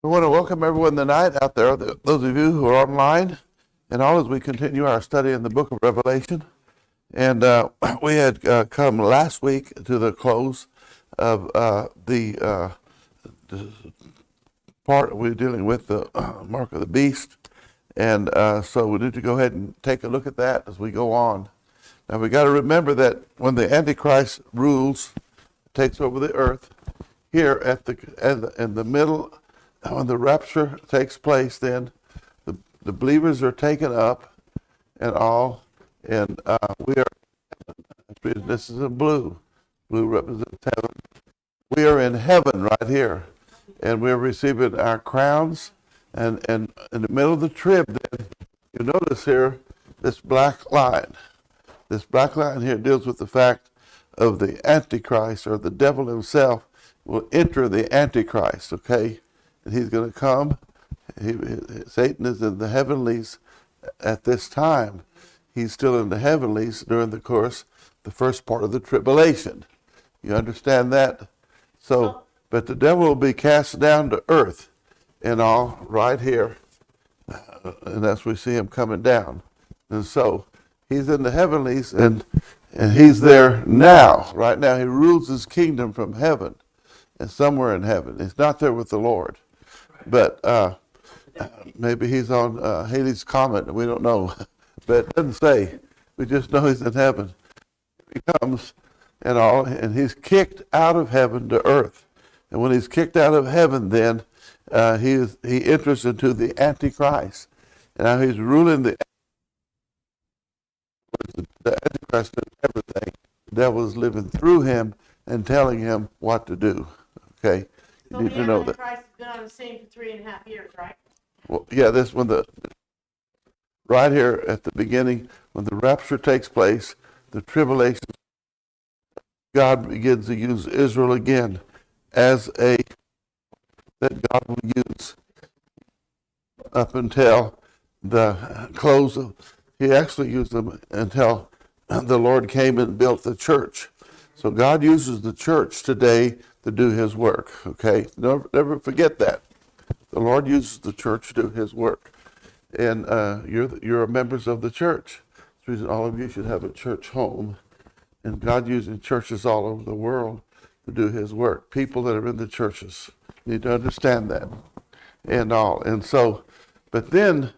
We want to welcome everyone tonight out there, those of you who are online, and all as we continue our study in the book of Revelation. And we had come last week to the close of the part we're dealing with, the mark of the beast. And so we need to go ahead and take a look at that as we go on. Now we got to remember that when the Antichrist rules, takes over the earth, here in the middle, when the rapture takes place, then the believers are taken up and all, and we are, this is in blue. Blue represents heaven. We are in heaven right here, and we're receiving our crowns, and in the middle of the trib, then, you notice here, this black line. This black line here deals with the fact of the Antichrist, or the devil himself will enter the Antichrist, okay? And he's going to come. Satan is in the heavenlies at this time. He's still in the heavenlies during the course, the first part of the tribulation. You understand that? So, but the devil will be cast down to earth and all right here. And as we see him coming down. And so, he's in the heavenlies and he's there now. Right now, he rules his kingdom from heaven and somewhere in heaven. He's not there with the Lord. But maybe he's on Halley's Comet, we don't know. But it doesn't say. We just know he's in heaven. He comes and all, and he's kicked out of heaven to earth. And when he's kicked out of heaven, then he enters into the Antichrist. And now he's ruling the Antichrist and everything. The devil is living through him and telling him what to do. Okay? So you need to know that. Christ has been on the scene for 3.5 years, right? Well, yeah, this one, right here at the beginning, when the rapture takes place, the tribulation, God begins to use Israel again as that God will use up until the close of, he actually used them until the Lord came and built the church. So God uses the church today to do his work, okay? Never forget that. The Lord uses the church to do his work. And you're members of the church. That's the reason all of you should have a church home. And God using churches all over the world to do his work. People that are in the churches need to understand that and all. And so, but then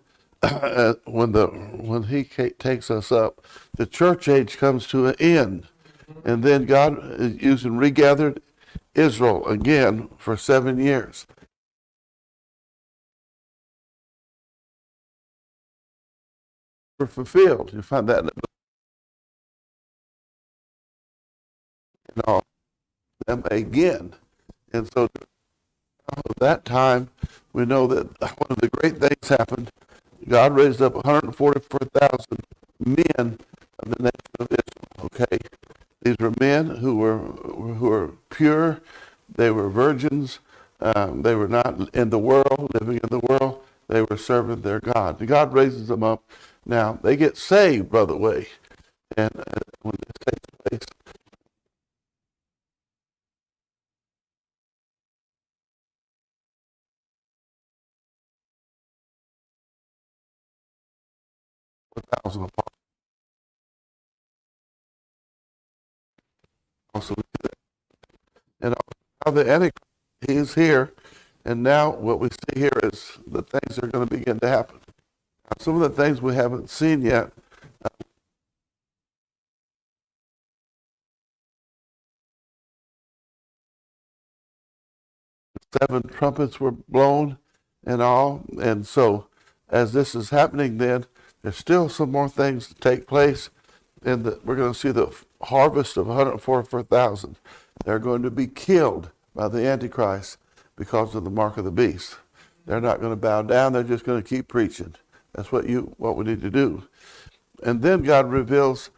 when he takes us up, the church age comes to an end. And then God is using regathered Israel again for 7 years. Were fulfilled. You find that in the book. And all them again. And so at that time, we know that one of the great things happened. God raised up 144,000 men of the nation of Israel. Okay, these were men who were pure. They were virgins. They were not in the world, living in the world. They were serving their God. God raises them up. Now, they get saved, by the way. And when this takes place, thousand apostles. Also, and now the Antichrist, he is here. And now what we see here is the things that are going to begin to happen. Some of the things we haven't seen yet. 7 trumpets were blown and all. And so as this is happening then, there's still some more things to take place. And we're going to see the harvest of 144,000. They're going to be killed by the Antichrist because of the mark of the beast. They're not going to bow down. They're just going to keep preaching. That's what we need to do. And then God reveals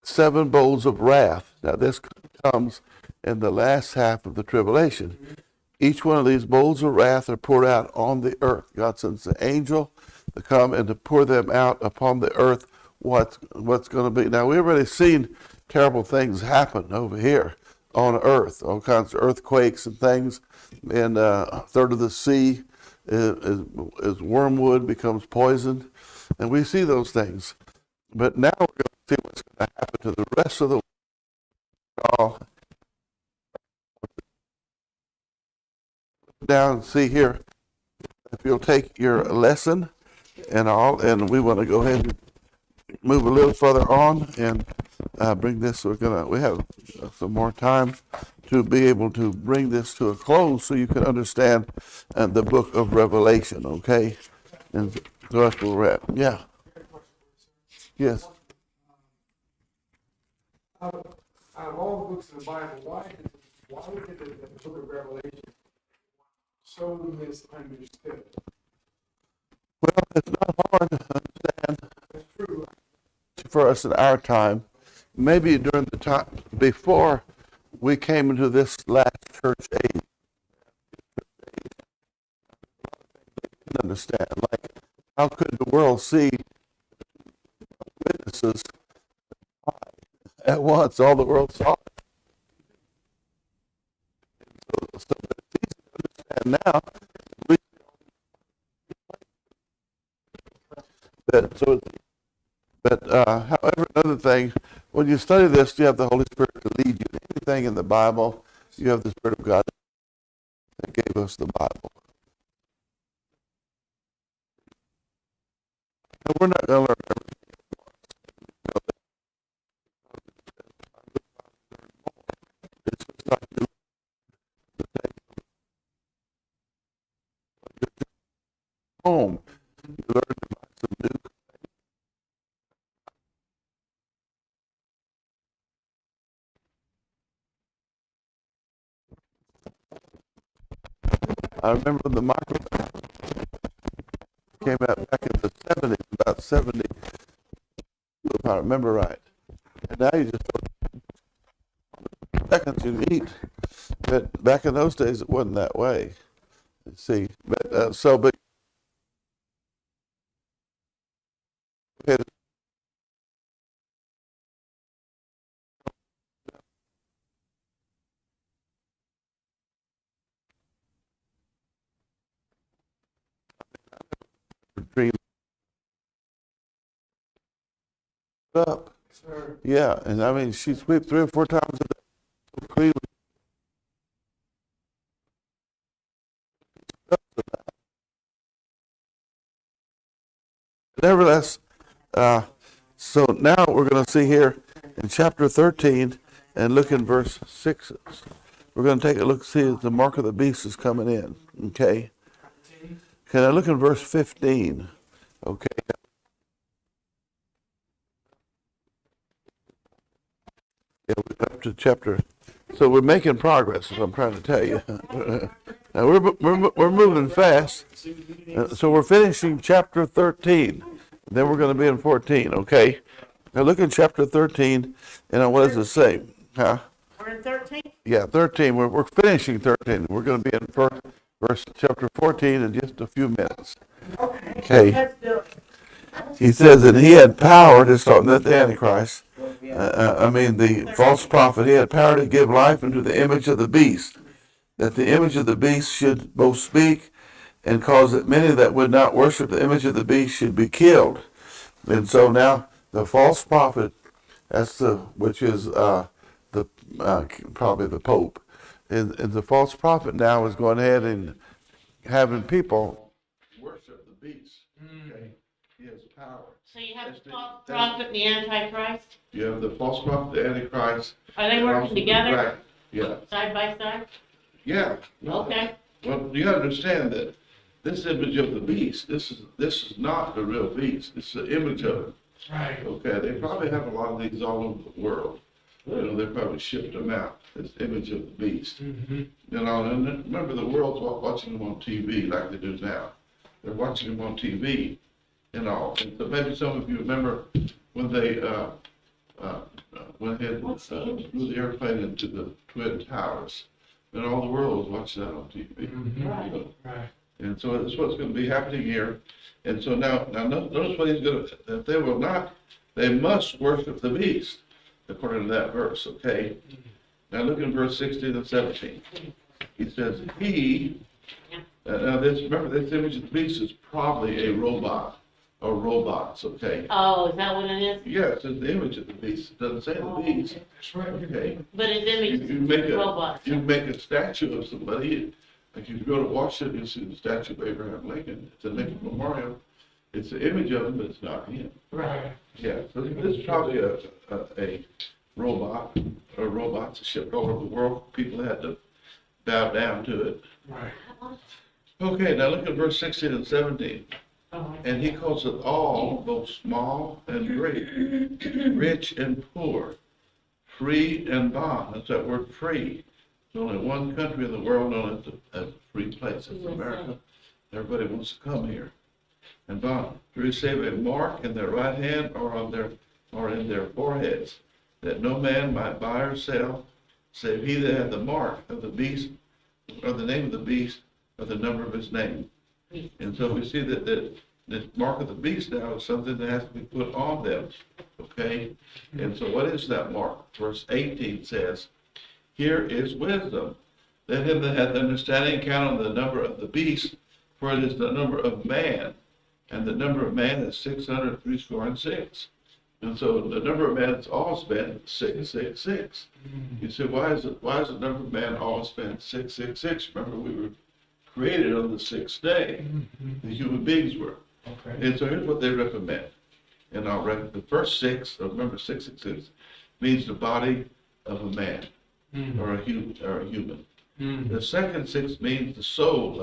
7 bowls of wrath. Now this comes in the last half of the tribulation. Each one of these bowls of wrath are poured out on the earth. God sends an angel to come and to pour them out upon the earth. What's going to be. Now we've already seen terrible things happen over here on earth, all kinds of earthquakes and things, and a third of the sea is wormwood, becomes poisoned, and we see those things. But now we're going to see what's going to happen to the rest of the world. Down and see here, if you'll take your lesson and all, and we want to go ahead and move a little further on and bring this. We have some more time to be able to bring this to a close, so you can understand the book of Revelation. Okay, and so that's where we're at. Yeah. Yes. Out of all the books in the Bible, why did the book of Revelation so misunderstood? Well, it's not hard to understand. That's true. For us in our time, maybe during the time before we came into this last church age, didn't understand. Like, how could the world see witnesses at once? All the world saw it. So it's easy to understand now. However, another thing, when you study this, you have the Holy Spirit to lead you. Anything in the Bible, you have the Spirit of God that gave us the Bible. And we're not going to learn everything. It's just like you home. You learn about some new. I remember when the microphone came out back in the 70s, about 70, if I remember right. And now you just seconds you eat. But back in those days, it wasn't that way. You see, but okay, dream up. Sir. Yeah, and I mean, she swept 3 or 4 times a day. So cleanly. Nevertheless, so now we're going to see here in chapter 13 and look in verse 6. We're going to take a look, see if the mark of the beast is coming in. Okay. Can I look in verse 15? Okay. Yeah, we're up to chapter. So we're making progress, is what I'm trying to tell you. Now we're moving fast. So we're finishing chapter 13. Then we're going to be in 14, okay? Now look in chapter 13, and what does it say? Huh? We're in 13? Yeah, 13. We're finishing 13. We're going to be in verse chapter 14 in just a few minutes. Okay. Let's do it. He says that he had power, just talking about the Antichrist, the false prophet, he had power to give life unto the image of the beast, that the image of the beast should both speak and cause that many that would not worship the image of the beast should be killed. And so now the false prophet, which is probably the Pope, and the false prophet now is going ahead and having people worship the beast. Okay, he has power. So you have the false prophet and the Antichrist? You have the false prophet, the Antichrist. Are they working together? Yeah. Side by side? Yeah. Okay. Well, you got to understand that this image of the beast, this is not the real beast. It's the image of it. Right. Okay, they probably have a lot of these all over the world. They probably shipped them out. This image of the beast. Mm-hmm. And remember, the world's watching them on TV like they do now. They're watching them on TV and all. And so maybe some of you remember when they went ahead and flew the airplane into the Twin Towers. And all the world was watching that on TV. Mm-hmm. Right. And so that's what's going to be happening here. And so now notice what he's going to, that they must worship the beast, according to that verse, okay? Now look in verse 16 and 17. He says, he, now this, remember this image of the beast is probably a robot, or robots, okay? Oh, is that what it is? Yes, it's the image of the beast. It doesn't say the beast, That's right. okay? But his image You make is a, robots. you make a statue of somebody, like if you go to Washington, you see the statue of Abraham Lincoln. It's a Lincoln Memorial. It's an image of him, but it's not him. Right. Yeah, so this is probably a robot, or robots shipped all over the world. People had to bow down to it. Right. Okay, now look at verse 16 and 17. Oh, And he calls it all, both small and great, rich and poor, free and bond. That's that word free. There's only one country in the world known as a free place. It's America. Everybody wants to come here. And bond, to receive a mark in their right hand or in their foreheads, that no man might buy or sell, save he that had the mark of the beast, or the name of the beast, or the number of his name. And so we see that this mark of the beast now is something that has to be put on them, okay? And so what is that mark? Verse 18 says, here is wisdom. Let him that hath understanding count on the number of the beast, for it is the number of man, and the number of man is 666. And so the number of man is always been 666. You say, why is the number of man always been 666? Remember, we were created on the sixth day. The human beings were. Okay. And so here's what they recommend. And I'll read the first six, remember 666, means the body of a man or a human. The second six means the soul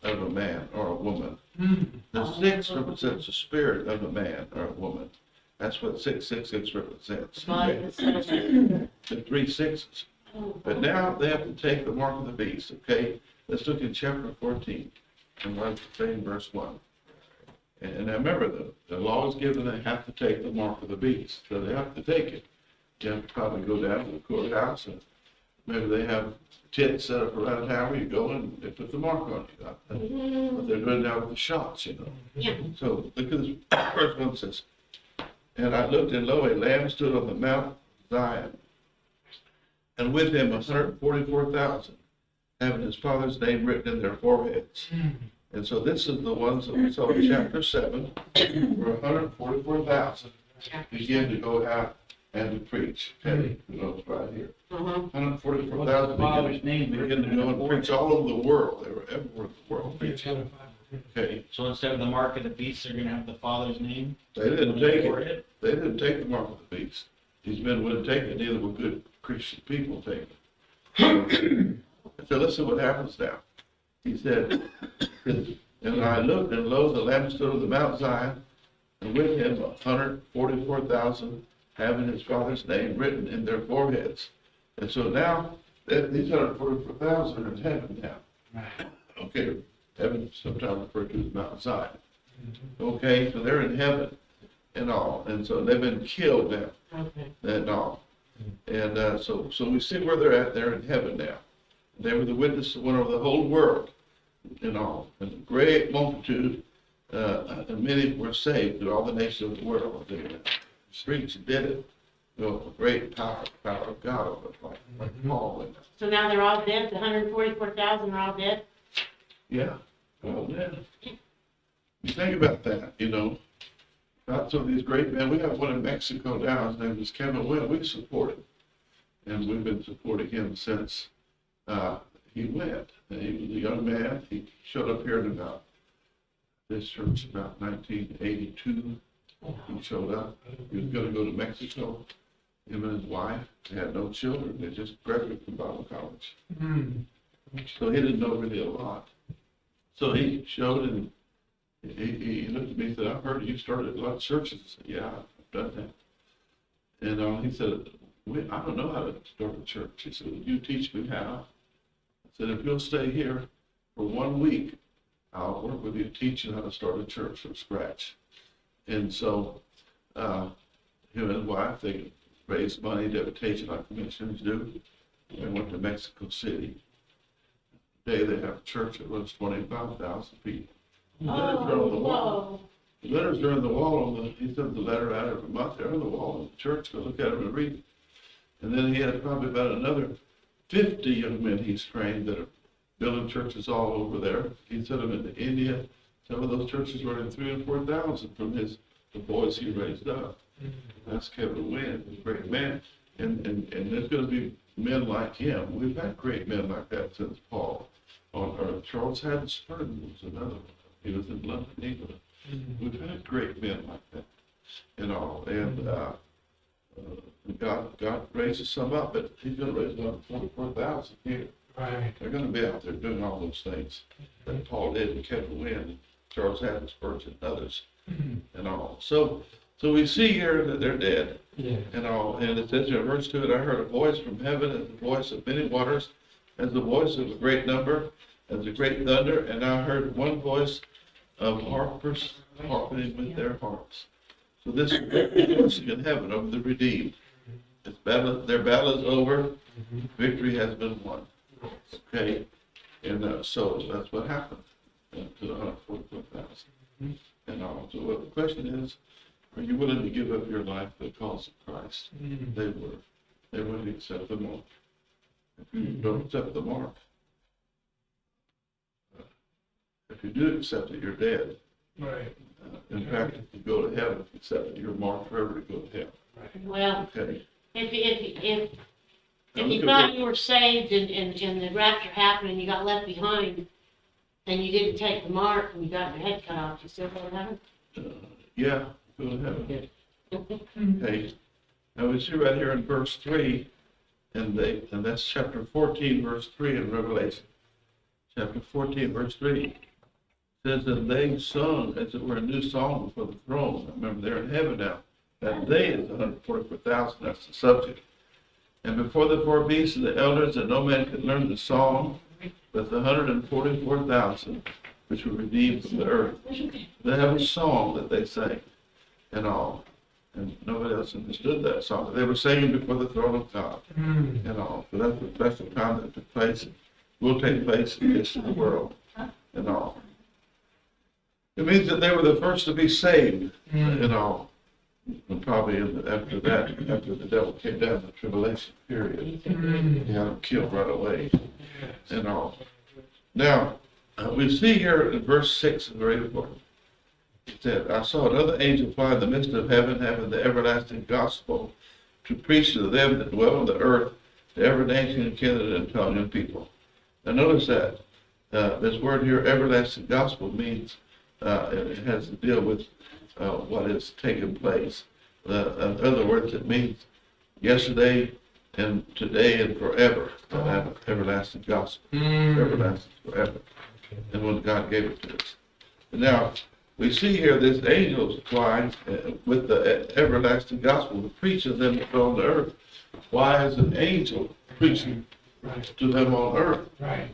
of a man or a woman. The six represents the spirit of a man or a woman. That's what 666 represents. body Okay? is so- The three sixes. But now they have to take the mark of the beast, okay? Let's look in chapter 14, and right in verse 1. And now remember, the law is given, they have to take the mark of the beast, so they have to take it. You have to probably go down to the courthouse, and maybe they have tents set up around town where you go and they put the mark on you. What they're doing now with the shots, you know. Yeah. So look at this, first one says, and I looked, and lo, a lamb stood on the Mount Zion, and with him 144,000, having his father's name written in their foreheads. And so this is the ones that we saw in chapter 7, where 144,000 begin to go out and to preach. Okay, you know, it's right here. 144,000 begin to go and preach all over the world. They were everywhere in the world preaching. Okay, So instead of the mark of the beast, they're gonna have the father's name? they didn't take it. Forehead? They didn't take the mark of the beast. These men wouldn't take it, neither would good Christian people take it. So listen what happens now. He said, and I looked, and lo, the Lamb stood on the Mount Zion, and with him 144,000, having his father's name written in their foreheads. And so now, these 144,000 are in heaven now. Okay, heaven is sometimes referred to as Mount Zion. Okay, so they're in heaven and all, and so they've been killed now Okay. and all. And so we see where they're at. They're in heaven now. They were the witnesses went over the whole world and all. And a great multitude, and many were saved through all the nations of the world. They preached and did it. You know, a great power of God over it, like Paul went. So now they're all dead, the 144,000 are all dead? Yeah, well, yeah. You think about that, you know. Not some of these great men. We have one in Mexico now. His name is Kevin Wynn. We support him. And we've been supporting him since he went. And he was a young man. He showed up here in about this church about 1982. He showed up. He was going to go to Mexico. Him and his wife. They had no children. They just graduated from Bible college. So he didn't know really a lot. So he showed, and he looked at me and said, I've heard you started a lot of churches. I said, yeah, I've done that. And he said, I don't know how to start a church. He said, you teach me how. I said, if you'll stay here for 1 week, I'll work with you, teach you how to start a church from scratch. And so him and his wife, they raised money, deputation like missionaries do. They went to Mexico City. Today they have a church that runs 25,000 people. The letters are on the wall. The letters are on the wall. He sends the letter out every month. They're on the wall of the church. Go look at them and read it. And then he had probably about another 50 young men he's trained that are building churches all over there. He sent them into India. Some of those churches were in 3,000 and 4,000 from the boys he raised up. That's Kevin Wynn, a great man. And there's going to be men like him. We've had great men like that since Paul on earth. Charles Haddon Spurgeon was another one. He was in London, England. We've had great men like that, and all. And God raises some up, but he's going to raise up 44,000 here. Right. They're going to be out there doing all those things that Paul did, and Kevin Wynn, and Charles Haddon Spurgeon, and others, and all. So we see here that they're dead, Yeah. and all. And it says in verse 2, "And I heard a voice from heaven, as the voice of many waters, as the voice of a great number, as a great thunder. And I heard one voice of harpers harping with their harps." So this is rejoicing in heaven over the redeemed. Their battle is over. Victory has been won. Okay, and so that's what happened to the 144,000. And all. So the question is, are you willing to give up your life for the cause of Christ? They were. They willing to accept the mark. If you don't accept the mark, if you do accept it, you're dead. Right. In fact, if you go to heaven, if you accept it, you're marked forever to go to heaven. Right. Well, Okay. if you thought you were saved and the rapture happened and you got left behind, and you didn't take the mark and you got your head cut off, you still go to heaven? Yeah, go to heaven. Okay. Now we see right here in verse 3, and that's chapter 14, verse 3 in Revelation. Chapter 14, verse 3 says that they sung, as it were, a new song before the throne. Remember, they're in heaven now. That they is 144,000. That's the subject. And before the four beasts and the elders, and no man could learn the song, but the 144,000 which were redeemed from the earth. They have a song that they sang, and all. And nobody else understood that song. They were singing before the throne of God, and all. So that's the special time that took place, will take place in the history of the world, and all. It means that they were the first to be saved, and all. And probably after the devil came down, the tribulation period, he had them killed right away, and all. Now, we see here in verse 6 is very important. It said, "I saw another angel fly in the midst of heaven, having the everlasting gospel, to preach to them that dwell on the earth, to every nation and kindred and tongue and people." Now notice that this word here, everlasting gospel, means it has to deal with what has taken place. In other words, it means yesterday and today and forever. Everlasting gospel, everlasting forever, and when God gave it to us. And now we see here this angel flying with the everlasting gospel to preach to them on the earth. Why is an angel preaching to them on earth? Right.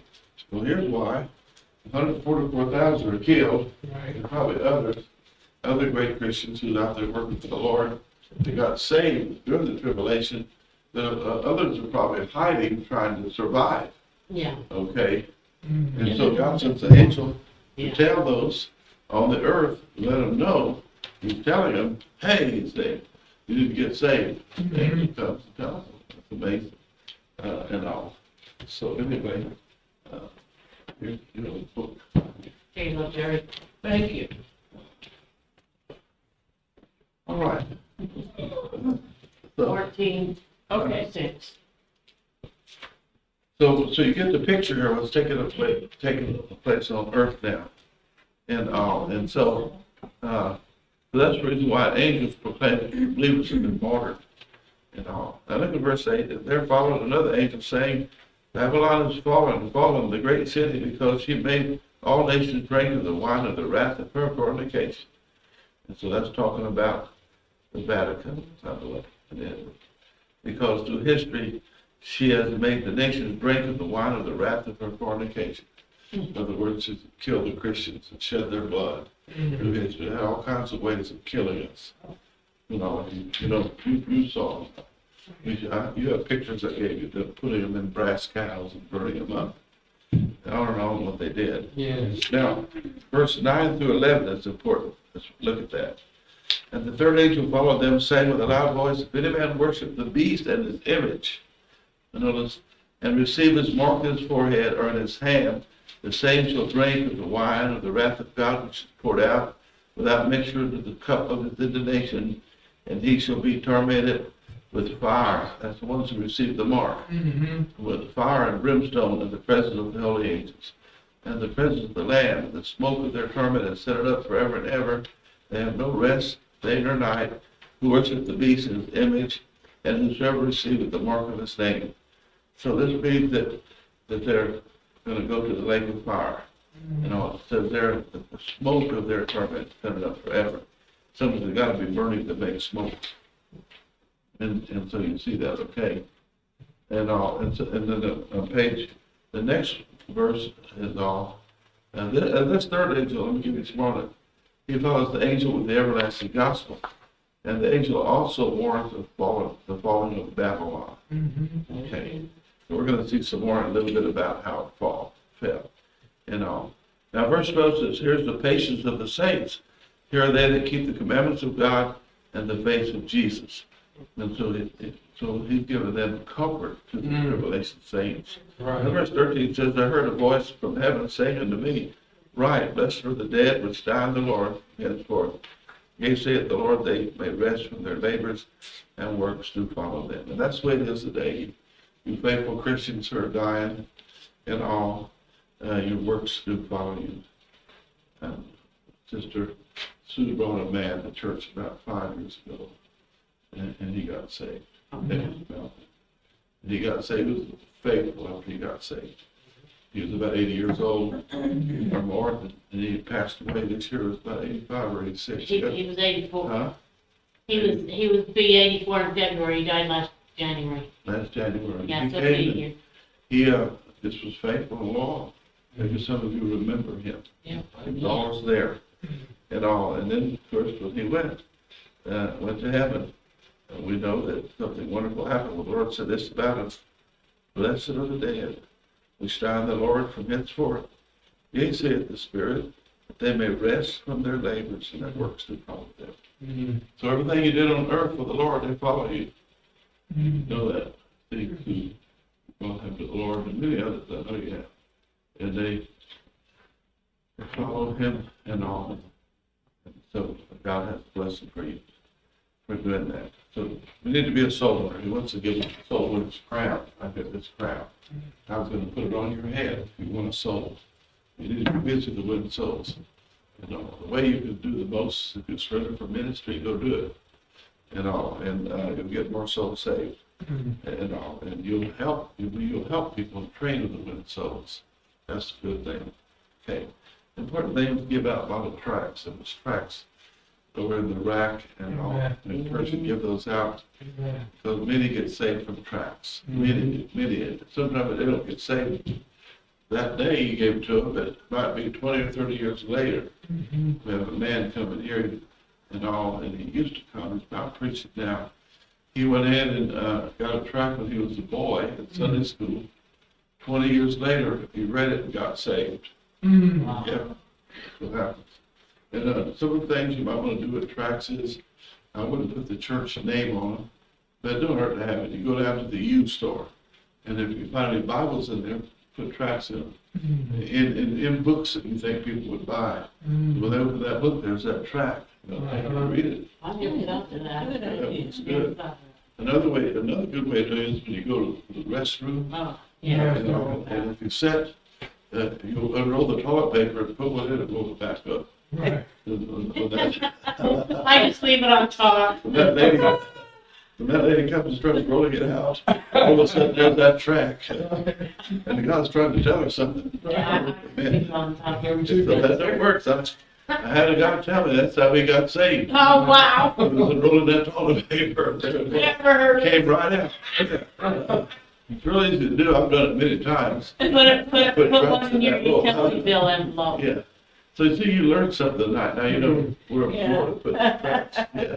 Well, here's why. 144,000 are killed, and probably other great Christians who's out there working for the Lord. They got saved during the tribulation. The others are probably hiding, trying to survive. Yeah. Okay? And so God sends an angel to tell those on the earth, let them know. He's telling them, hey, he's saved. You need to get saved. And the angel comes and tells them. That's amazing. And all. So anyway, here's the book. There you go, Jerry. Thank you. All right. So, 14, Okay. 6. so you get the picture here. What's taking place on earth now, and so that's the reason why angels proclaim that believers have been martyred, and all. Now look at verse 8. "There followed another angel saying, Babylon is fallen, the great city, because she made all nations drink of the wine of the wrath of her fornication." And so that's talking about the Vatican, by the way. Because through history, she has made the nations drink of the wine of the wrath of her fornication. In other words, she's killed the Christians and shed their blood through history. There are all kinds of ways of killing us. You saw them. You have pictures I gave you, putting them in brass cows and burning them up. I don't know what they did. Yes. Now, verse 9 through 11 is important. Let's look at that. "And the third angel followed them, saying with a loud voice, If any man worship the beast and his image," and notice and receive his mark in his forehead or in his hand, the same shall drink of the wine of the wrath of God, which is poured out without mixture into the cup of his indignation, and he shall be tormented with fire. That's the ones who receive the mark. With fire and brimstone in the presence of the holy angels, and the presence of the Lamb, and the smoke of their torment is set up forever and ever. They have no rest, day nor night, who worship the beast in his image, and whosoever receiveth the mark of his name. So this means that they're going to go to the lake of fire. You know, it says there, the smoke of their torment is coming up forever. Something's got to be burning to make smoke. And so you see that, okay? And then on page, the next verse is all. And this third angel, let me give you some more. He follows the angel with the everlasting gospel. And the angel also warns of the falling of Babylon. Okay. So we're going to see some more, a little bit about how it fell. And all. Now verse 12 says, here's the patience of the saints. Here are they that keep the commandments of God and the faith of Jesus. And so he's given them comfort to the tribulation saints. Right. And verse 13 says, I heard a voice from heaven saying unto me, Write, blessed are the dead which die in the Lord henceforth. Yea, saith the Lord, they may rest from their labors, and works do follow them. And that's the way it is today. You faithful Christians who are dying and all, your works do follow you. Sister Sue brought a man to church about 5 years ago, and he got saved. And he got saved. He was faithful after he got saved. He was about 80 years old or more, and he passed away this year. He was about 85 or 86. He was 84. Huh? He was be 84 in February. He died last January. Last January. Yeah, He so came here. He just was faithful and long. Maybe some of you remember him. Yeah. He was always there and all. And then, of course, when he went to heaven, we know that something wonderful happened. The Lord said this about him: Blessed are the dead, which die in the Lord from henceforth. Yea, saith the Spirit, that they may rest from their labors, and their works do follow them. So everything you did on earth for the Lord, they follow you. You know that. You both have the Lord and many others, I know you have. And they follow him and all. And so God has a blessing for you for doing that. So we need to be a soul winner. He wants to give us a soul winner's crown. I've got this crown. I was going to put it on your head if you want a soul. You need to be busy to win souls. You know, the way you can do the most, if you surrender for ministry, go do it. And all, and you'll get more souls saved. And all, and you'll help people and train them to win souls. That's a good thing. Okay. The important thing is to give out a lot of tracts. And there's tracts over in the rack and all. And I encourage you to give those out. Because many get saved from tracts. Many. Sometimes they don't get saved that day you gave it to them, but it might be 20 or 30 years later. We have a man coming here and all, and he used to come. He's not preaching now. He went in and got a tract when he was a boy at Sunday school. 20 years later, he read it and got saved. Wow. Yeah, that's what happens. And some of the things you might want to do with tracts is, I wouldn't put the church name on them, but it don't hurt to have it. You go down to the used store, and if you find any Bibles in there, put tracts in them. In books that you think people would buy. When they open that book, there's that tract. You know, they can read it. I never thought of that. It's good. Another good way to do it is when you go to the restroom. Oh, yeah. And if you sit, you unroll the toilet paper and put one in and roll it back up. Right. I just leave it on top. When that lady comes and starts rolling it out, all of a sudden there's that track. And God's trying to tell her something. Yeah, I leave it on top. So that works. I had a guy tell me that's how he got saved. Oh, wow. He was unrolling that toilet paper. Never heard Came right out. It's really easy to do. I've done it many times. Put one in your that little utility house. bill envelope. Yeah. So you see, you learned something tonight. Now you know where Yeah. Florida put the tracks. Yeah.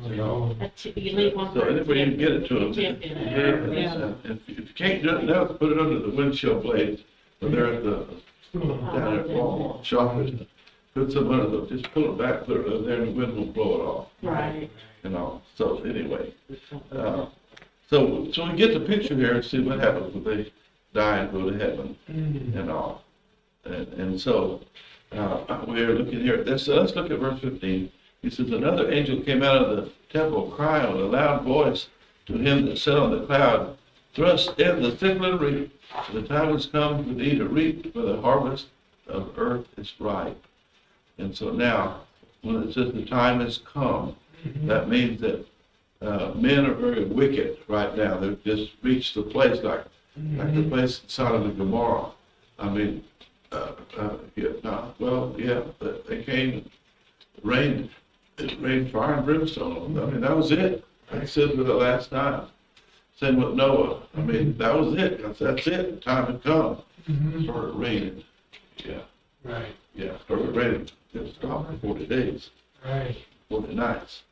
You know. You leave one So for a anybody can tip. get it to them. Tip in it. Yeah. If you can't do it now, put it under the windshield blades. When they're at the down at Walmart shopping, put some under them. Just pull it back, put it over there, and the wind will blow it off. Right. You know. So anyway, So we get the picture here and see what happens when they die and go to heaven and all. And so we're looking here. Let's look at verse 15. He says, another angel came out of the temple crying with a loud voice to him that sat on the cloud, thrust in the sickle and reap, for the time has come for thee to reap, for the harvest of earth is ripe. And so now, when it says the time has come, that means that men are very wicked right now. They've just reached the place like the place in Sodom and Gomorrah. I mean, but they came and it rained fire and brimstone on them. I mean, that was it. I said for the last time. Same with Noah. I mean, that was it. That's it. The time had come. It started raining. Yeah. Right. Yeah, started raining. It stopped for 40 days. Right. 40 nights.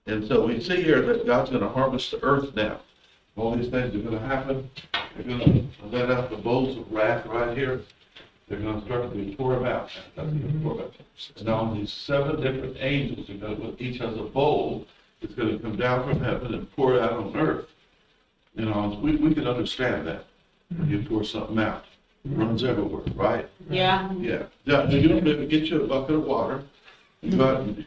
And so we see here that God's going to harvest the earth now. All these things are going to happen. They're going to let out the bowls of wrath right here. They're going to start to be poured out. And all these 7 different angels are going to, each has a bowl. It's going to come down from heaven and pour it out on earth. You know, we can understand that. When you pour something out, it runs everywhere, right? Yeah. Yeah. Yeah. You don't maybe get you a bucket of water. You go out and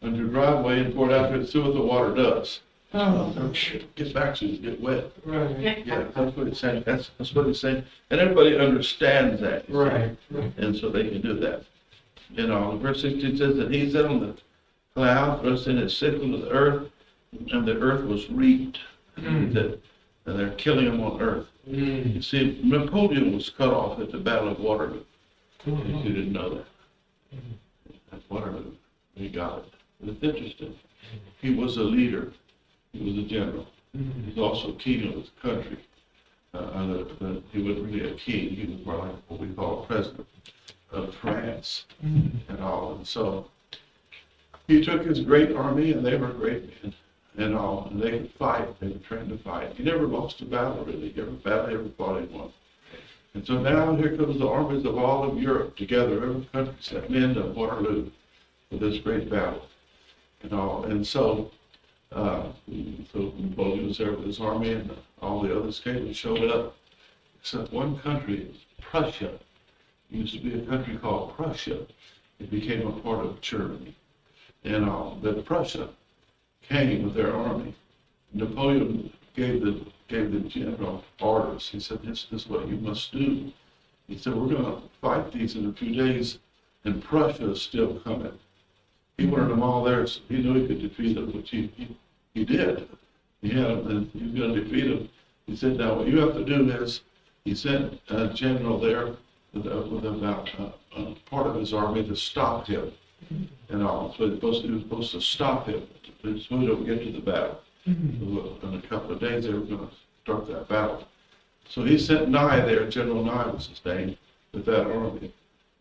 on your driveway and pour it out there and see what the water does. Get back so you get wet. Right. Yeah, that's what it's saying. That's what it's saying. And everybody understands that. Right. And so they can do that. You know, verse 16 says that he sat on the cloud, thrust in his sickle to the earth, and the earth was reaped. And they're killing them on earth. You see, Napoleon was cut off at the Battle of Waterloo. If you didn't know that. At Waterloo, he got it. But it's interesting. He was a leader. He was a general. He was also king of his country. He wasn't really a king. He was more like what we call a president of France and all. And so he took his great army, and they were great men and all. And they could fight. They were trained to fight. He never lost a battle, really. Every battle he ever fought, he won. And so now here comes the armies of all of Europe together. Every country sent men to Waterloo for this great battle and all. And so Napoleon was there with his army, and all the others came and showed up, except one country, Prussia. It used to be a country called Prussia. It became a part of Germany. And that Prussia came with their army. Napoleon gave the general orders. He said, this is what you must do. He said, we're going to fight these in a few days, and Prussia is still coming. He wanted them all there, so he knew he could defeat them, which he did. He had them, and he was going to defeat them. He said, now what you have to do is, he sent a general there with about part of his army to stop him. And all. So he was supposed to stop him, so he don't get to the battle. In a couple of days, they were going to start that battle. So he sent Nye there, General Nye was his name, with that army.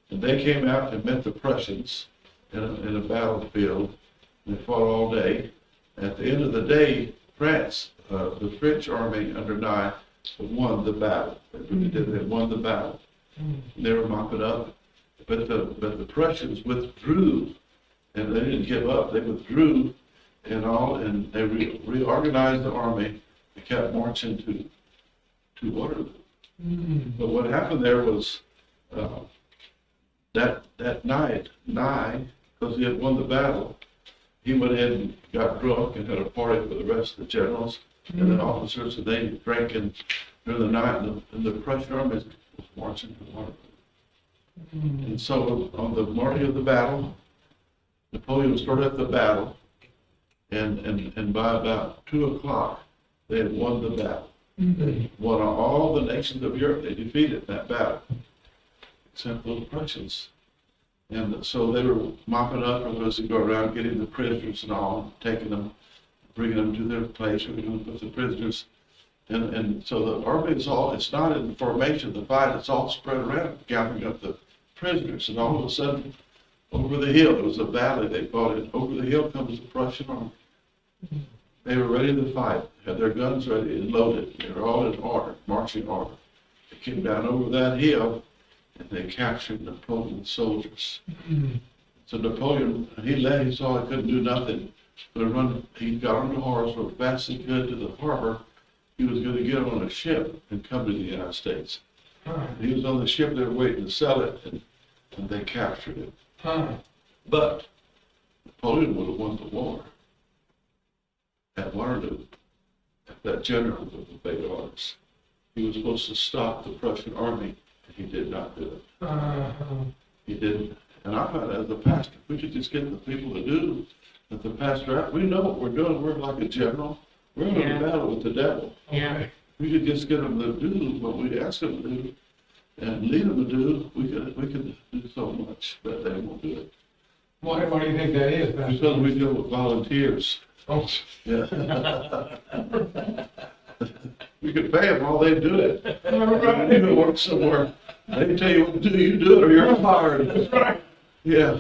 And they came out and met the Prussians in a battlefield. They fought all day. At the end of the day, France, the French army under Nye, won the battle. They really did. They won the battle. They were mopping up. But the Prussians withdrew, and they didn't give up. They withdrew and they reorganized the army. They kept marching to Waterloo. But what happened there was that night, Nye, because he had won the battle, he went in and got drunk and had a party with the rest of the generals and the officers, and they drank during the night, and the Prussian army was marching to Waterloo. And so on the morning of the battle, Napoleon started the battle, and by about 2 o'clock, they had won the battle. They won all the nations of Europe. They defeated that battle, except those Prussians. And so they were mopping up, and was to go around getting the prisoners and all, taking them, bringing them to their place where they're going to put the prisoners. And so the army is all, it's not in formation, the fight, it's all spread around, gathering up the prisoners. And all of a sudden, over the hill, it was a valley they fought in. Over the hill comes the Prussian army. They were ready to fight, had their guns ready and loaded. They were all in order, marching order. They came down over that hill, and they captured Napoleon's soldiers. So Napoleon, he saw he couldn't do nothing He got on the horse, rode fast as he could to the harbor. He was going to get on a ship and come to the United States. He was on the ship, they were waiting to sell it, and they captured him. But Napoleon would have won the war at Waterloo. If that general would have obeyed orders. He was supposed to stop the Prussian army, and he did not do it. He didn't. And I thought, as a pastor, if we could just get the people to do that the pastor, we know what we're doing. We're like a general. We're in a battle with the devil. Yeah. We could just get them to do what we ask them to do and lead them to do. We could do so much, but they won't do it. Why do you think that is, Pastor? Because we deal with volunteers. Oh, Yeah. We could pay them while they do it. You go work somewhere. They tell you what to do, you do it, or you're fired. that's right. Yeah.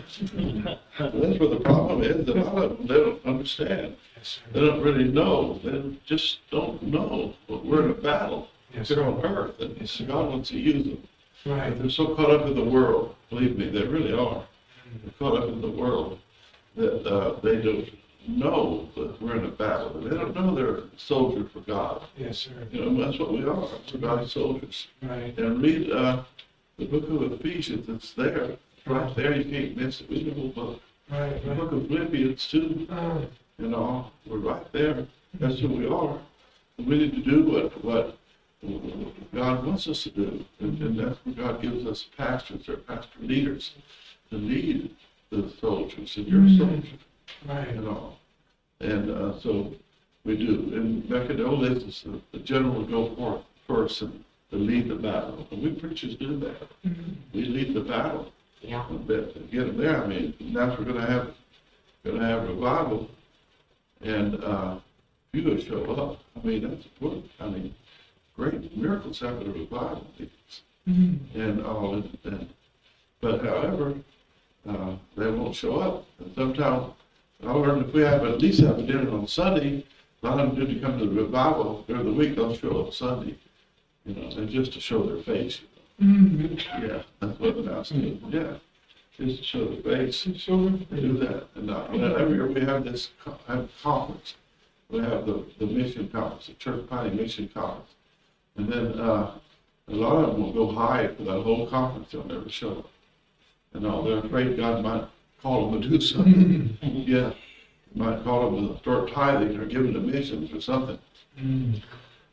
That's what the problem is. That a lot of them, they don't understand. Yes, sir. They don't really know. They just don't know. But we're in a battle. Yes, They're sir. on earth, and Yes, sir. God wants to use them. Right. They're so caught up in the world. Believe me, they really are. They're caught up in the world that they don't know that we're in a battle. They don't know they're a soldier for God. Yes, sir. You know, that's what we are. We're God's soldiers. Right. And read the book of Ephesians. It's there. It's right there. You can't miss it. Read the whole book. Right. The book of Philippians too. You know, we're right there. That's who we are. And we need to do what God wants us to do. And that's where God gives us pastors or pastor leaders to lead the soldiers. And you're a soldier. Right. You know. And so we do. And back in the old days, the general would go forth first and to lead the battle. And we preachers do that. We lead the battle. Yeah. But to get them there, I mean, now we're gonna have revival, and you would show up. I mean, that's important. I mean, great miracles happen at revival meetings, and all. But however, they won't show up. And sometimes I learned if we have at least have a dinner on Sunday, a lot of them do to come to the revival during the week. They'll show up Sunday, you know, and just to show their face. Yeah, that's what it amounts to. Yeah, just to show the face. They do that. And every year we have this conference. We have the mission conference, the church planting mission conference. And then a lot of them will go hide for that whole conference. They'll never show up. And all, they're afraid God might call them to do something. Yeah, might call them to start tithing or giving to missions or something.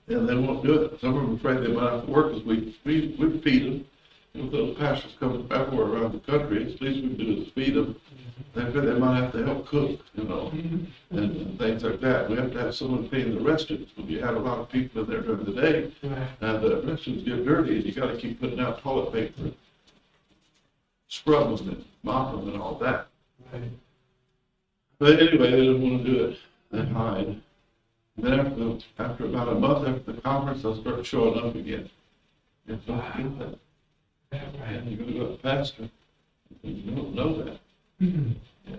And they won't do it. Some of them are afraid they might have to work because we feed them. You know, the pastors come everywhere around the country. It's the least we can do is feed them. They feel they might have to help cook, you know, and things like that. We have to have someone clean the restrooms. But you have a lot of people in there during the day, and the restrooms get dirty, and you got to keep putting out toilet paper, scrub them and mop them and all that. Right. But anyway, they don't want to do it. They hide. Then after about a month after the conference, they'll start showing up again. You have to do that. And you're going to go to the pastor. You don't know that. Yeah.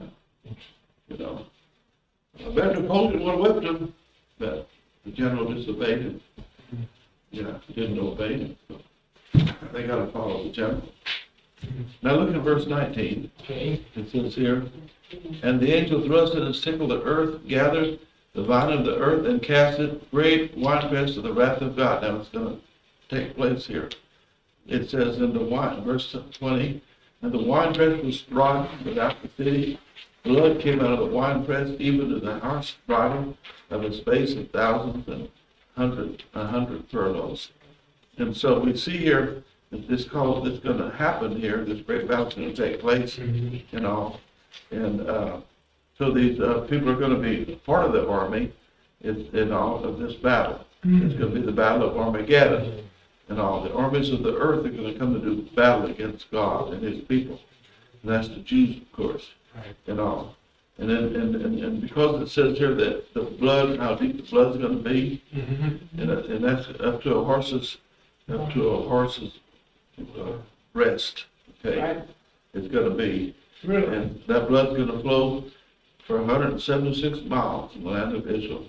You know. I bet Napoleon would have whipped him, but the general disobeyed him. Yeah, he didn't obey him. So they got to follow the general. Now look at verse 19. Okay. It says here, and the angel thrust in his sickle the earth, gathered the vine of the earth, and cast it great winepress of the wrath of God. Now it's going to take place here. It says in the wine, verse 20, and the winepress was brought without the city. Blood came out of the winepress, even to the harsh bridle of a space of thousands and a hundred furlongs. And so we see here that this call is going to happen here. This great battle is going to take place, you know, and so these people are going to be part of the army in all of this battle. It's going to be the battle of Armageddon. And all the armies of the earth are going to come to do battle against God and his people. And that's the Jews, of course, and all. And then, and because it says here that the blood, how deep the blood's going to be, and that's up to a horse's breast, okay? Right. It's going to be. Really? And that blood's going to flow for 176 miles in the land of Israel.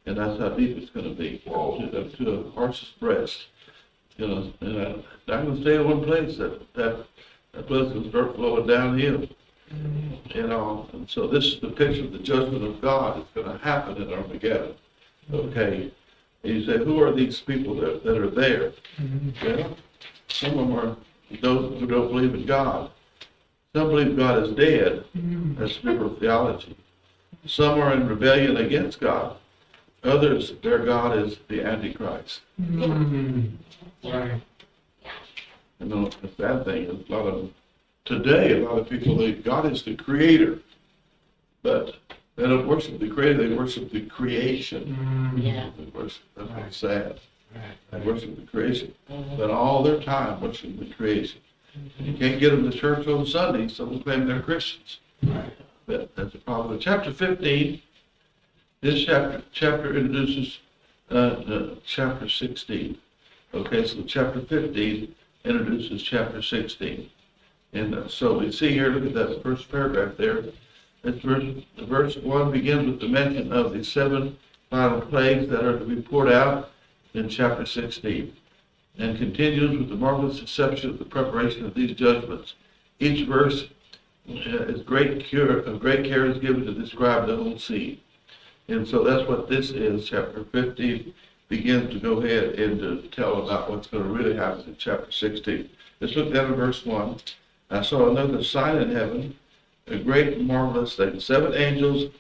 And that's how deep it's going to be, up to a horse's breast. You know, and I'm going to stay in one place. That blood's going to start flowing downhill. You know, and so this is the picture of the judgment of God that's going to happen in Armageddon. Okay, and you say, who are these people that are there? Well, some of them are those who don't believe in God. Some believe God is dead. That's liberal theology. Some are in rebellion against God. Others, their God is the Antichrist. Right. You know, the bad thing is today, a lot of people think God is the creator. But they don't worship the creator, they worship the creation. Yeah. They worship, that's what's sad. Right. They worship the creation. But all their time worshiping the creation. And you can't get them to church on Sunday, so they claim they're Christians. Right. But that's a problem. Chapter 15, this chapter introduces chapter 16. Okay, so chapter 15 introduces chapter 16. And so we see here, look at that first paragraph there. That's verse 1 begins with the mention of the 7 final plagues that are to be poured out in chapter 16, and continues with the marvelous exception of the preparation of these judgments. Each verse is great care is given to describe the whole scene. And so that's what this is. Chapter 15 begins to go ahead and to tell about what's going to really happen in chapter 16. Let's look down at verse 1. I saw another sign in heaven, a great and marvelous thing. 7 angels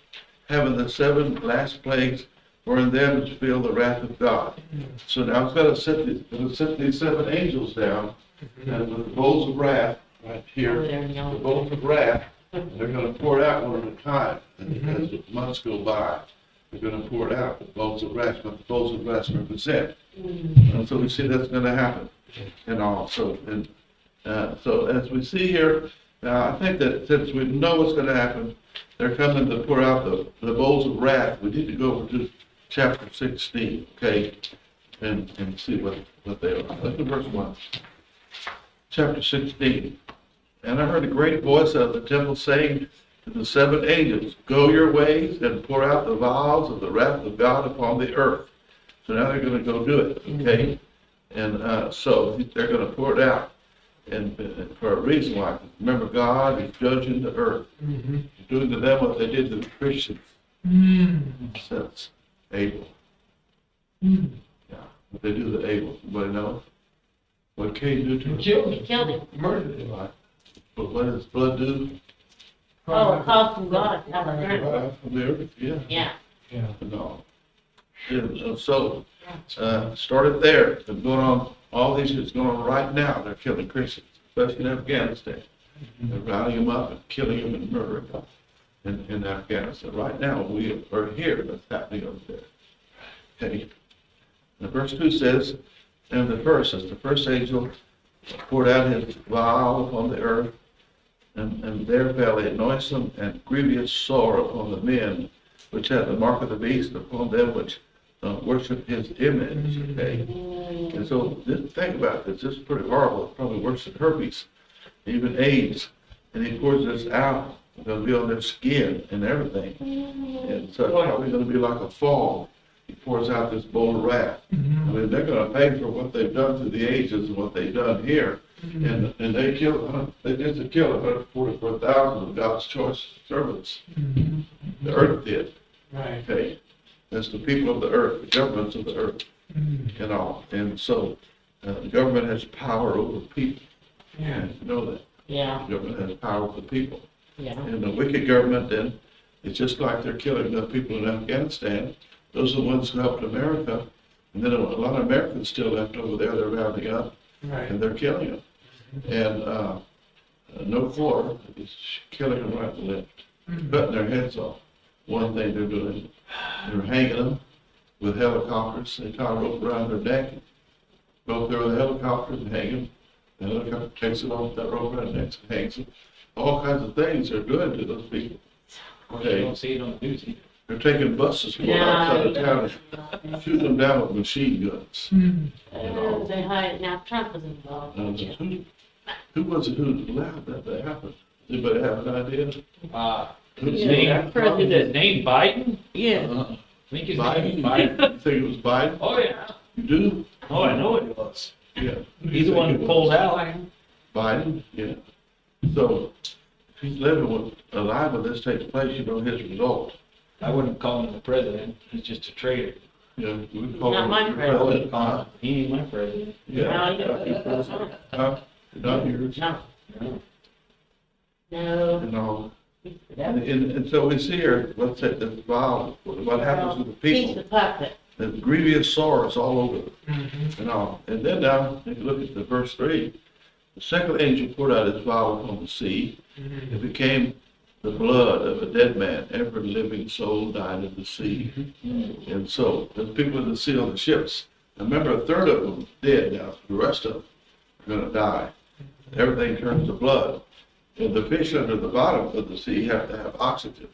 having the 7 last plagues, for in them is filled the wrath of God. So now it's going to sit these 7 angels down, and with the bowls of wrath, right here, the bowls of wrath, they're going to pour it out one at a time. And as the months go by, they're going to pour it out, the bowls of wrath, but the bowls of wrath represent. And so we see that's going to happen. And also, so as we see here, now I think that since we know what's going to happen, they're coming to pour out the bowls of wrath. We need to go over to chapter 16, okay, and see what they are. Look at verse 1. Chapter 16. And I heard a great voice out of the temple saying to the 7 angels, go your ways and pour out the vials of the wrath of God upon the earth. So now they're going to go do it, okay? And so they're going to pour it out. And for a reason why. Remember, God is judging the earth. He's doing to them what they did to the Christians since Abel. Yeah, what they do to Abel. Anybody know? What Cain do to him? He killed him. Murdered him. Right. But what does blood do? Oh, it cost from God. That was right. Right, from the earth, yeah. Yeah. Yeah. No. And so, started there, and going on, all these is going on right now. They're killing Christians, especially in Afghanistan. They're rounding them up and killing them and murdering them in Afghanistan. Right now, we are here. That's happening over there. Okay. And verse 2 says, and the first angel poured out his vial upon the earth, and there fell a noisome and grievous sore upon the men which had the mark of the beast, upon them which worship his image. Okay, and so just think about this. This is pretty horrible. It's probably worse than herpes, even AIDS. And he pours this out. It's going to be on their skin and everything. And so it's probably going to be like a fall. He pours out this bowl of wrath. I mean, they're going to pay for what they've done through the ages and what they've done here. And they just killed 144,000 of God's choice servants. The earth did. Right. Okay, that's the people of the earth, the governments of the earth, and all. And so, the government has power over people. Yeah. You know that. Yeah. The government has power over people. Yeah. And the wicked government then, it's just like they're killing the people in Afghanistan. Those are the ones who helped America. And then a lot of Americans still left over there. They're rounding up, Right. and they're killing them. And no quarter is killing them right and left, cutting their heads off. One thing they're doing, they're hanging them with helicopters. They tie a rope around their neck, go up there with a helicopter and hang them. The helicopter takes it off that rope around their neck and hangs them. All kinds of things they're doing to those people. Of course, you don't see it on the news either. They're taking buses from outside of town and shooting them down with machine guns. They hide, now Trump is involved. Who was it who allowed that to happen? Anybody have an idea? Who's Name, President, name Biden? Yeah. I think his Biden? name Biden. You think it was Biden? Oh, yeah. You do? Oh, I know it was. Yeah. He's the one who pulled out. Biden, yeah. So, if he's living with, alive when this takes place, you know his result. I wouldn't call him the president, he's just a traitor. You know, we call Not him my the president. I wouldn't call him, he ain't my president. Yeah. Not yours. No, No. no. You know, and so we see here, let's say this violence, what happens to the He's people, the puppet. the grievous sores all over them, Mhm. and all. And then now, if you look at the verse 3, the second angel poured out his vial upon the sea. It became the blood of a dead man. Every living soul died in the sea. And so, the people in the sea on the ships, remember a third of them dead now, the rest of them are going to die. Everything turns to blood. And the fish under the bottom of the sea have to have oxygen.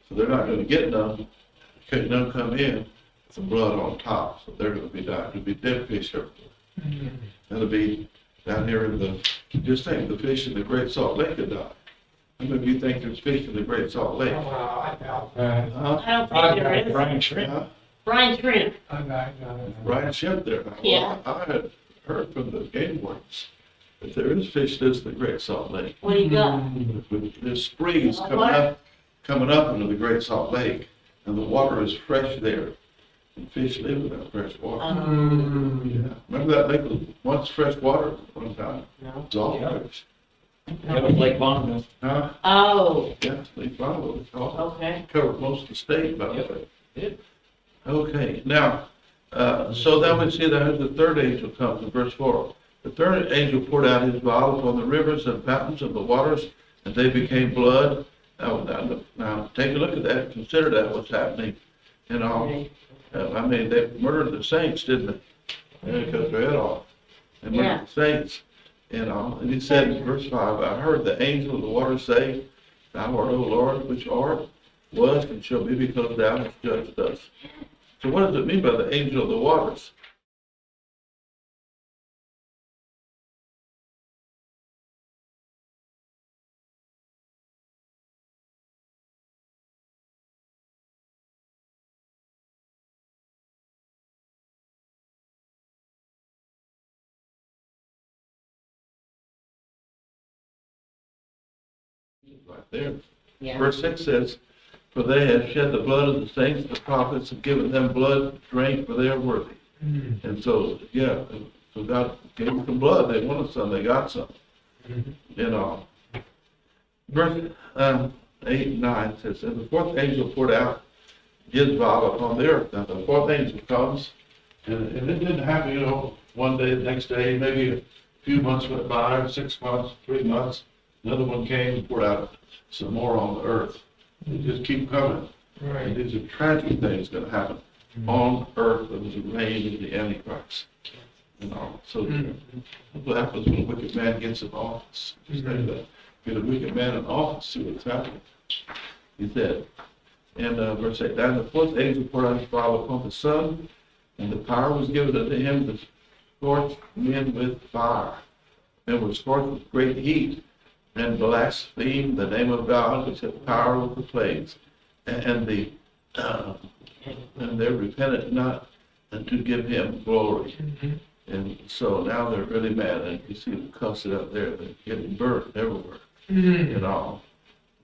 So they're not going to get none. Can't none come in with the blood on top. So they're going to be dying. There'll be dead fish everywhere. That'll be down here in the, just think, the fish in the Great Salt Lake could die. How many of you think there's fish in the Great Salt Lake? I doubt that. Huh? I don't think there is. Brian Shrimp. Huh? Brian Shrimp. I doubt that. Brian Ship there. Now, Yeah. I had heard from the game wardens that there is fish lives in the Great Salt Lake. What do you got? There's springs coming up into the Great Salt Lake, and the water is fresh there. And fish live in that fresh water. Yeah. Remember that lake was once fresh water at one time? No. It's all Yeah. fresh. That was Lake Bonneville. Huh? Oh, Yeah, they follow it. All okay. covered most of the state, by the Yep. way. Yep. Okay, now, so then we see that the third angel comes in verse 4. The third angel poured out his vial upon the rivers and fountains of the waters, and they became blood. Now, take a look at that, consider that what's happening. You know, I mean, they murdered the saints, didn't they? They cut their head off. They Yeah. murdered the saints, you know. And he said in verse 5, I heard the angel of the waters say, Thou art, O Lord, which art, was, and shall be, because thou hast judged us. So what does it mean by the angel of the waters? Right there. Yeah. Verse 6 says, For they have shed the blood of the saints, the prophets, and given them blood to drink, for they are worthy. And so, yeah, so God gave them some blood. They wanted some, they got some. You know. Verse 8 and 9 says, And the fourth angel poured out his vial upon the earth. Now, the fourth angel comes, and it didn't happen, you know, one day, the next day, maybe a few months went by, 6 months, 3 months. Another one came and poured out some more on the earth. They just keep coming. And Right. these are tragic things going to happen on earth as the reign of the Antichrist. You know, so what happens when a wicked man gets in office? Just think that. Get a wicked man in office, see what's happening. He said, in verse 8, Now the fourth angel poured out his vial upon the sun, and the power was given unto him to scorch men with fire, and was scorched with great heat, and blaspheme the name of God, which hath power over the plagues, and they repented not, and to give him glory. And so now they're really mad, and you see them cussing out there, they're getting burnt everywhere, you know.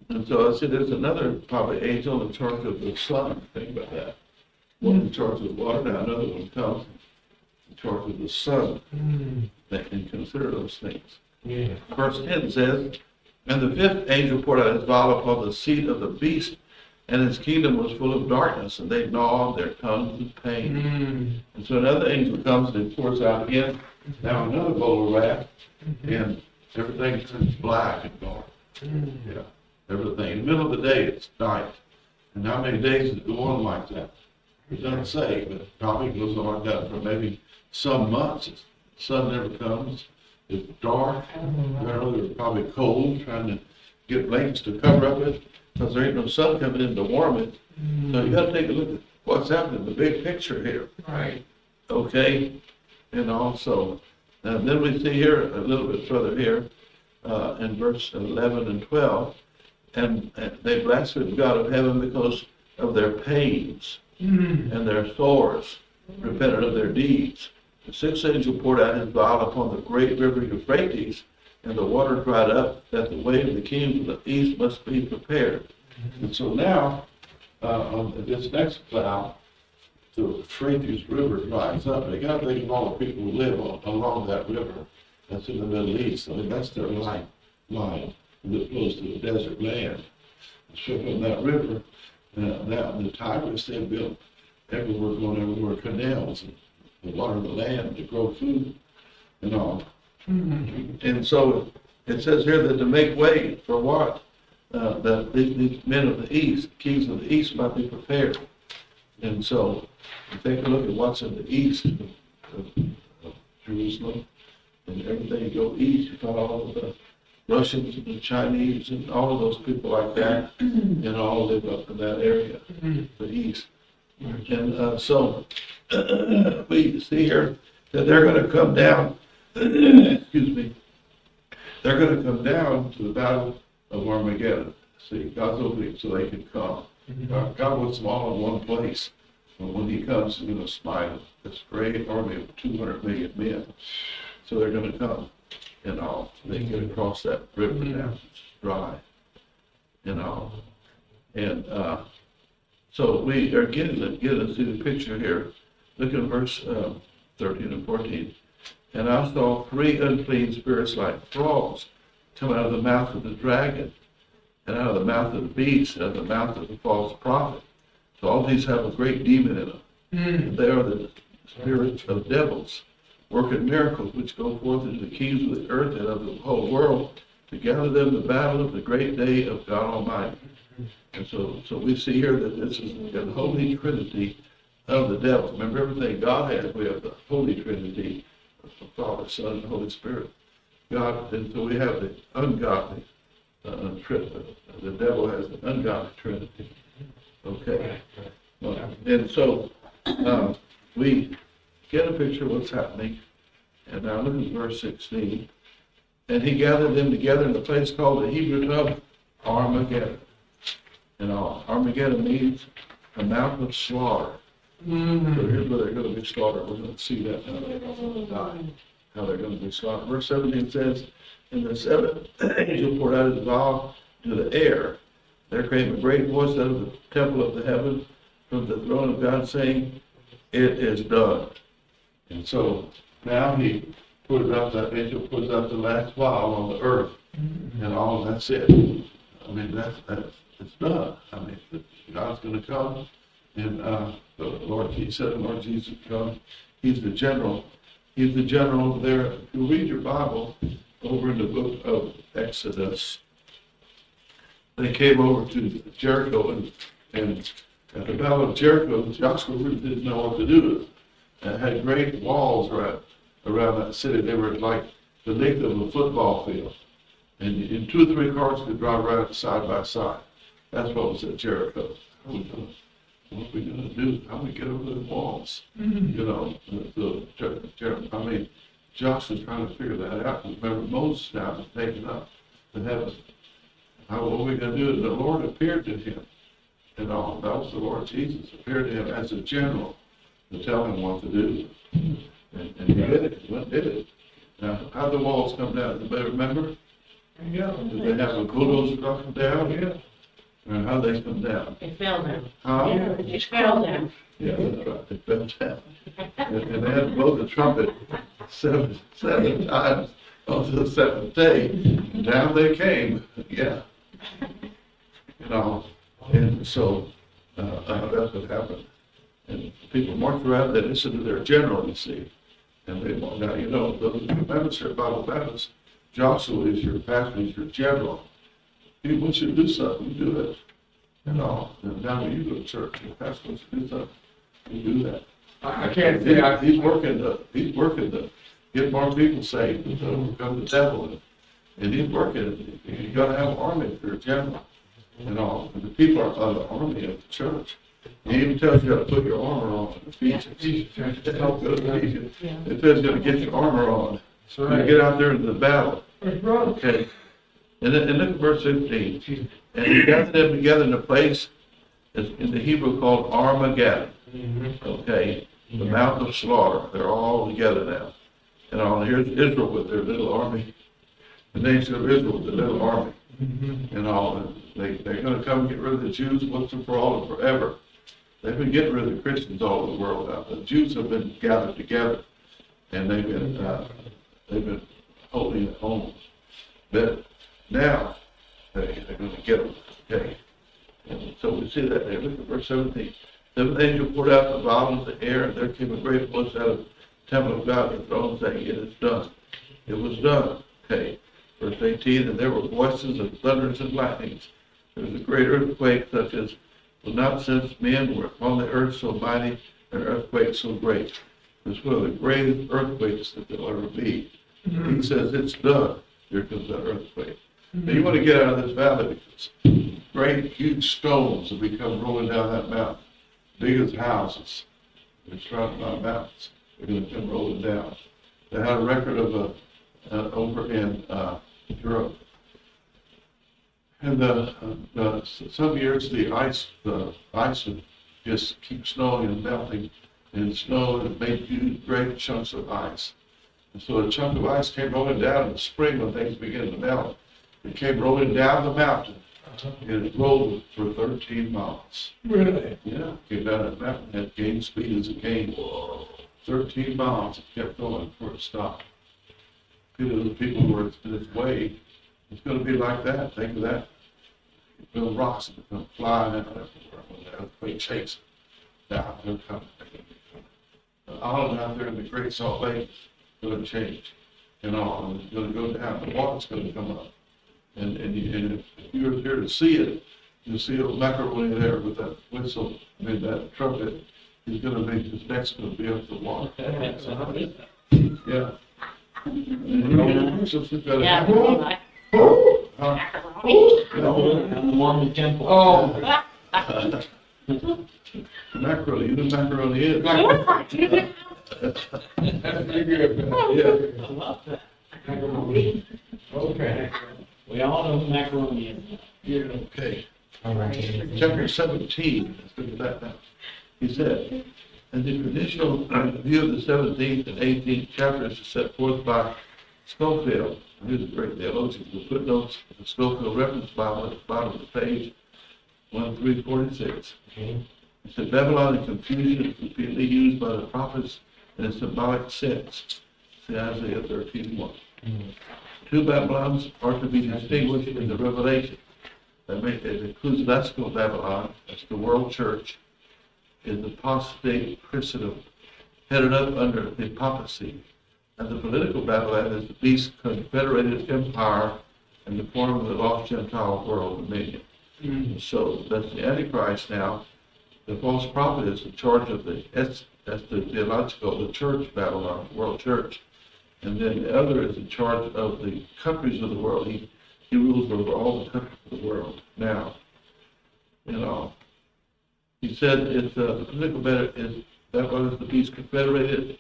And so I see there's another probably angel in charge of the sun. Think about that. One in charge of the water, now another one comes in charge of the sun. And consider those things. Yeah. Verse 10 says, And the fifth angel poured out his vial upon the seat of the beast, and his kingdom was full of darkness, and they gnawed their tongues with pain. And so another angel comes and pours out again, now another bowl of wrath, and everything turns black and dark. Yeah, everything. In the middle of the day, it's night. And how many days does it go on like that? It doesn't say, but probably goes on like that for maybe some months. The sun never comes. It's dark. They're probably cold, trying to get blankets to cover up it, because there ain't no sun coming in to warm it. So you gotta take a look at what's happening, the big picture here. Right. Okay? And also, then we see here, a little bit further here, in verse 11 and 12, and they blasphemed God of heaven because of their pains and their sores, repented of their deeds. The sixth angel poured out his vial upon the great river Euphrates, and the water dried up, that the way of the kings of the east must be prepared. And so now, on this next cloud, the Euphrates River dries up. They got to think of all the people who live along that river. That's in the Middle East. I mean, that's their line that flows to the desert land. So from that river, now the Tigris, they built going everywhere, canals and water the land to grow food and all. And so it says here that to make way for what? That these men of the east, kings of the east, might be prepared. And so, take a look at what's in the east of Jerusalem, and everything you go east, you find all of the Russians and the Chinese and all of those people like that, and all live up in that area, the east. And so, we see here that they're going to come down, excuse me, they're going to come down to the battle of Armageddon. See, God's opening so they can come. God wants them all in one place. And when he comes, he's going to smite this great army of 200 million men. So they're going to come, and all. They get across that river now. It's dry, and all. And so we are getting to see the picture here. Look at verse 13 and 14. And I saw 3 unclean spirits like frogs come out of the mouth of the dragon, and out of the mouth of the beast, and out of the mouth of the false prophet. So all these have a great demon in them. And they are the spirits of devils, working miracles which go forth into the kings of the earth and of the whole world, to gather them the battle of the great day of God Almighty. And so we see here that this is the Holy Trinity of the devil. Remember, everything God has, we have the Holy Trinity, the Father, Son, and Holy Spirit. God, and so we have the ungodly Trinity. The devil has an ungodly Trinity. Okay. And so we get a picture of what's happening. And now look at verse 16. And he gathered them together in a place called the Hebrew tongue Armageddon. And Armageddon means a mountain of slaughter. So here's where they're going to be slaughtered. We're going to see that now they're going to die. How they're going to be slaughtered. Verse 17 says, and the seventh angel poured out his vial to the air. There came a great voice out of the temple of the heaven from the throne of God, saying, it is done. And so now he put out, that angel puts out the last vial on the earth, and all that's it. I mean, it's done. I mean, God's going to come, and the Lord, he said, the Lord Jesus come. He's the general. He's the general there. If you read your Bible over in the book of Exodus, they came over to Jericho, and at the Battle of Jericho, Joshua really didn't know what to do. And had great walls around that city. They were like the length of a football field. And in 2 or 3 cars could drive right side by side. That's what was at Jericho. What are we going to do? How do we get over those walls? You know, I mean, Joshua's trying to figure that out. Remember, Moses now was taken up to heaven. What are we going to do? And the Lord appeared to him. And all. That was the Lord Jesus appeared to him as a general to tell him what to do. And he did it. He went and did it. Now, how did the walls come down? Anybody remember? Yeah. Did they have a bulldozer knock them down? Yeah. And how they come down? They fell down. Huh? Yeah, they just fell down. Yeah, that's right. They fell down. And they had to blow the trumpet seven times on the 7th day. And down they came. Yeah. You know. And so that's what happened. And people marched around, they listened to their general, you see. And they, now, you know, those members here, Bible Baptists, Joshua is your pastor, he's your general. He wants you to do something, you do it. And now when you go to church, your pastor wants you to do something, you do that. I can't say he's working to get more people saved, to overcome the devil. And he's working, you gotta have an army if you're a general. And the people are the army of the church. He even tells you how to put your armor on. Ephesians. Ephesians. It says you got to get your armor on. So you get out there into the battle. Okay. And look at verse 15. And he gathered them together in a place in the Hebrew called Armageddon. Okay. The mountain of slaughter. They're all together now. And here's Israel with their little army. the nation of Israel, the little army, and all. And they're going to come and get rid of the Jews once and for all and forever. They've been getting rid of the Christians all over the world now. The Jews have been gathered together, and they've been holding at home. But now they're going to get them. Okay. And so we see that there. Look at verse 17. The angel poured out the vial of the air, and there came a great voice out of the temple of God, the throne, saying, "It is done." It was done. Okay. Verse 18. And there were voices of thunders and lightnings. There was a great earthquake, such as was not since men were upon the earth, so mighty, an earthquake so great. It was one of the greatest earthquakes that there'll ever be. He says it's done. Here comes that earthquake. Now you want to get out of this valley because great, huge stones have become rolling down that mountain, big as houses. They're surrounded by mountains. They're going to come rolling down. They had a record of over in Europe. And some years the ice would just keep snowing and melting, and snow and made huge, great chunks of ice. And so a chunk of ice came rolling down in the spring when things began to melt. It came rolling down the mountain, and it rolled for 13 miles. Really? Yeah, came down that mountain and gained speed as it came. 13 miles, it kept going before it stopped. The people who were in its way, it's going to be like that. Think of that. Little rocks that come flying out everywhere when the earthquake shakes it. Now they're coming. All out there in the Great Salt Lake is going to change, and all, and it's going to go down. The water's going to come up, and if you're here to see it, you'll see a macaroni there with that whistle, that trumpet. He's going to make his neck's going to be up the water. Yeah. Yeah. The Mormon temple. Oh. Macaroni, you know what macaroni is? That's pretty good. Yeah. I love that. Okay. We all know who macaroni is. Yeah. Okay. All right. Chapter 17, let's look at that now. He said, and the traditional view of the 17th and 18th chapters is set forth by Schofield. He's a great theologian. The footnotes of the Schofield Reference Bible at the bottom of the page, 1346. He said, Babylon and confusion is repeatedly used by the prophets in a symbolic sense. See Isaiah 13:1. Two Babylons are to be distinguished in the Revelation. It includes ecclesiastical Babylon, that's the world church, is the apostate Christendom, headed up under the papacy. And the political Babylon is the beast confederated empire in the form of the lost Gentile world dominion. So that's the Antichrist now. The false prophet is in charge of that's the theological, the church Babylon, world church. And then the other is in charge of the countries of the world. He rules over all the countries of the world now. He said it's the political Babylon is the beast confederated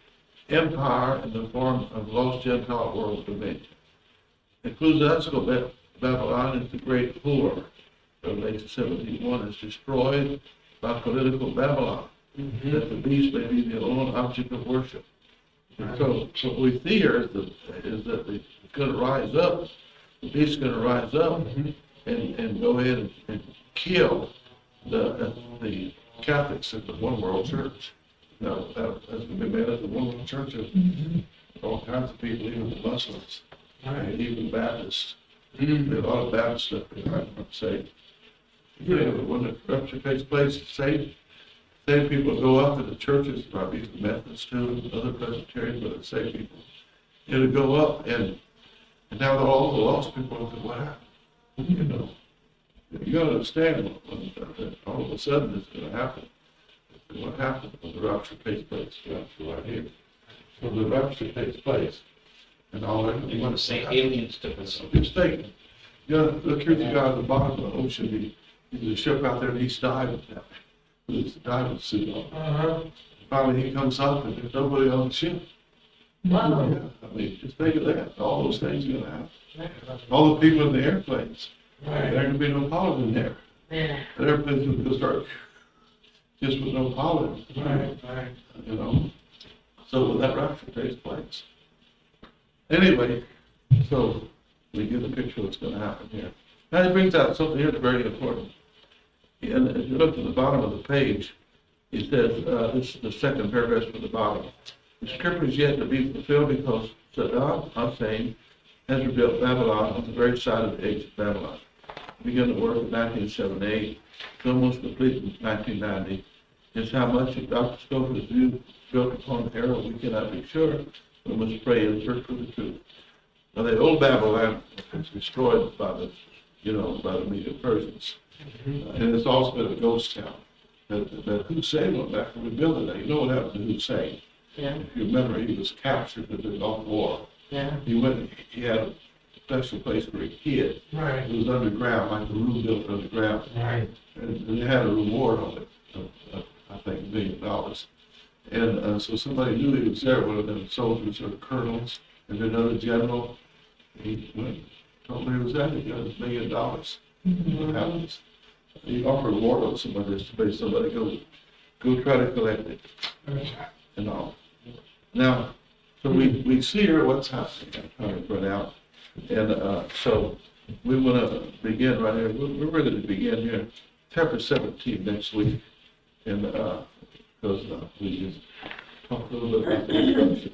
empire in the form of lost Gentile world dominion. Ecclesiastical Babylon is the great whore. Revelation 17:1 is destroyed by political Babylon, that the beast may be the alone object of worship. And so what we see here is that it's going to rise up. The beast is going to rise up and go ahead and kill the Catholics in the one world church. No, that's going to be made up of one world church of all kinds of people, even the Muslims, and even Baptists. There's a lot of Baptist stuff behind them, say. When the rapture takes place, same people go up in the churches, probably the Methodists too, and other Presbyterians, but the same people. It'll go up, and now all the lost people look at what happened. You got to understand when all of a sudden it's going to happen. What happens when the rapture takes place? Right here. So the rapture takes place, and all that. You want to say aliens took us. Just think, look, here's the guy at the bottom of the ocean. He's a ship out there, and he's diving now. With his diving suit on. Finally, he comes up, and there's nobody on the ship. Wow. Yeah, I mean, just think of that. All those things are going to happen. All the people in the airplanes. There ain't going to be no pollen in there. Yeah. The airplanes are going to start just with no pollen. Right. So when that rapture takes place. Anyway, so we get a picture of what's going to happen here. Now, it brings out something here that's very important. And if you look at the bottom of the page, it says, this is the second paragraph from the bottom. The scripture is yet to be fulfilled because Saddam Hussein has rebuilt Babylon on the very side of the edge of Babylon. Began to work in 1978, it's almost complete in 1990. Just how much Dr. Scopel's view built upon the error, we cannot be sure. We must pray and search for the truth. Now, the old Babylon was destroyed by the, by the Medo-Persians. And it's also been a ghost town. That Hussein went back and rebuilt it. Now, you know what happened to Hussein? Yeah, If you remember, he was captured in the Gulf War. yeah. He had a special place where he hid. Right, It was underground, like the room built underground. right. And they had a reward on it, of, I think, $1 million. And so somebody knew he was there, one of them soldiers or colonels, and another general. He went, told me he was there, he got $1 million. What happens? He offered a reward on somebody, somebody go try to collect it and all. Now, so we see here what's happening. I'm trying to run out. And so we want to begin right here. We're ready to begin here. Chapter 17 next week. And because we just talked a little bit about the introduction.